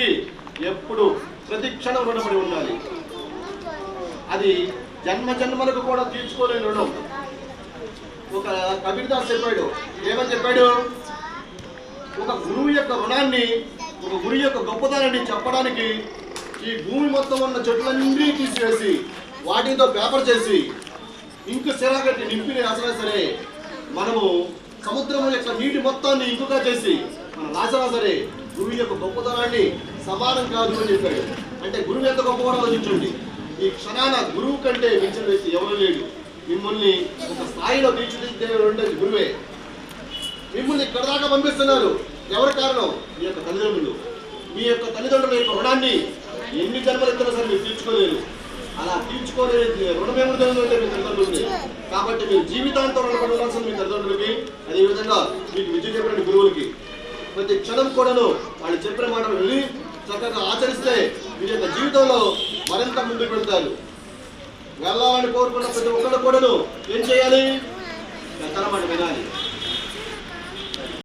తల్లిదండ్రులకి ఎప్పుడు ప్రతి క్షణం రుణపడి ఉండాలి. అది జన్మ జన్మలకు కూడా తీర్చుకోలేని రుణం. ఒక కబీర్దాస్ చెప్పాడు, ఏమని చెప్పాడు? ఒక గురువు యొక్క రుణాన్ని, ఒక గురువు యొక్క గొప్పతనాన్ని చెప్పడానికి ఈ భూమి మొత్తం ఉన్న చెట్లన్నీ తీసివేసి వాటితో పేపర్ చేసి ఇంకు సిరాగట్టి నింపి రాసినా సరే, మనము సముద్రం యొక్క నీటి మొత్తాన్ని ఇంకుగా చేసి మనం రాసినా సరే గురువు యొక్క గొప్పతనాన్ని సమానం కాదు అని చెప్పాడు. అంటే గురువు ఎంత గొప్పవాడో ఆలోచించండి. ఈ క్షణాన గురువు కంటే మించిన వ్యక్తి ఎవరు లేడు. మిమ్మల్ని ఒక స్థాయిలో తీర్చిదిద్దేది గురువే. మిమ్మల్ని ఇక్కడ దాకా పంపిస్తున్నారు. ఎవరి కారణం? మీ యొక్క తల్లిదండ్రులు. మీ యొక్క తల్లిదండ్రుల యొక్క రుణాన్ని ఎన్ని జన్మలు ఎత్తున్నా సరే మీరు తీర్చుకోలేరు. అలా తీర్చుకోలేని రుణం ఏముంటుందంటే మీ తల్లిదండ్రులకి. కాబట్టి మీరు జీవితాంతం రుణపడి ఉండాల్సిన మీ తల్లిదండ్రులకి, అదేవిధంగా మీకు విద్య చెప్పిన గురువులకి. ప్రతి క్షణం కూడాను వాళ్ళు చెప్పిన మాటలు వెళ్ళి చక్కగా ఆచరిస్తే మీ యొక్క జీవితంలో మరింత ముందుకు పెడతారు. వెళ్ళాలని కోరుకున్న ప్రతి ఒక్కరు కూడాను ఏం చేయాలి? పెద్దల మాట వినాలి.